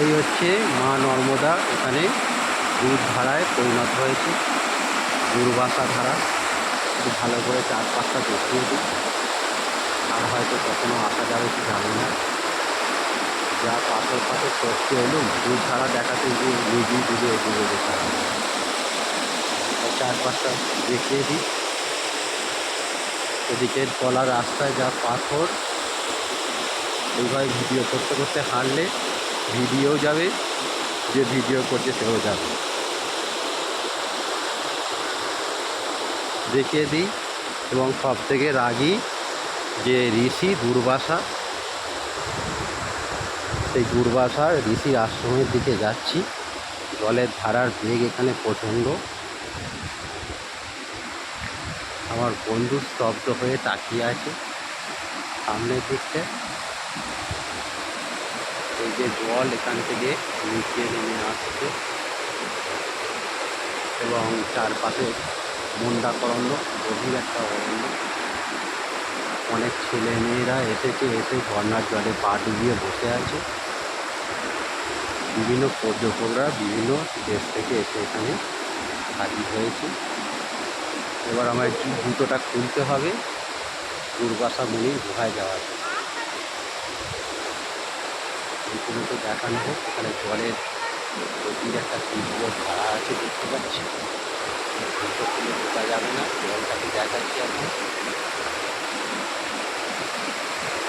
এই হচ্ছে মা নর্মদা, এখানে দুধ ধারায় পরিণত হয়েছে, দুর্বাসা ধারা। একটু ভালো করে চারপাশটা দেখিয়ে দিই, আর হয়তো কখনো আসা যাবে কি জানি না। যা পাথর পাথর চড়তে এলুম, দুধ ধারা দেখাতে গিয়ে নিজেই ডুবে ডুবে যেতে হবে। চারপাশটা দেখিয়ে দিই। এদিকে চলা রাস্তায় যা পাথর, এইভাবে ভিডিও করতে করতে হাঁটলে ভিডিও যাবে, যে ভিডিও করছে সেও যাবে। দেখিয়ে দিই। এবং সব থেকে রাগী যে ঋষি দুর্বাসা, সেই দুর্বাসার ঋষির আশ্রমের দিকে যাচ্ছি। জলের ধারার বেগ এখানে প্রচণ্ড। আমার বন্ধু স্তব্ধ হয়ে তাকিয়ে আছে সামনের দিকটা। এই যে জল এখান থেকে নিচে নেমে আসছে এবং চারপাশে মন্দাকরণ্য, গভীর একটা অরণ্য। অনেক ছেলে মেয়েরা এসে ঝর্ণার জলে পা ডুবিয়ে বসে আছে। বিভিন্ন পর্যটকরা বিভিন্ন দেশ থেকে এসে এখানে হাজির হয়েছে। এবার আমার জুতোটা খুলতে হবে দুর্বাসা মুনির গুহায় যাওয়ার জন্য। তো দেখানো হোক। এখানে জলের গভীর একটা তীব্র ধারা আছে, দেখতে পাচ্ছি। জুতো খুলে ঢোকা যাবে না, জলটাকে দেখাচ্ছি এখন।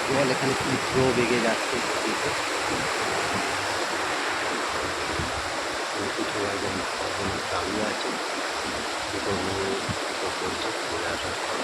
জল এখানে তীব্র বেগে যাচ্ছে গতিতে। কিছু একজন ভদ্রলোক দাঁড়িয়ে আছে, জুতো নিয়ে জুতো করছে চলে আসার পর।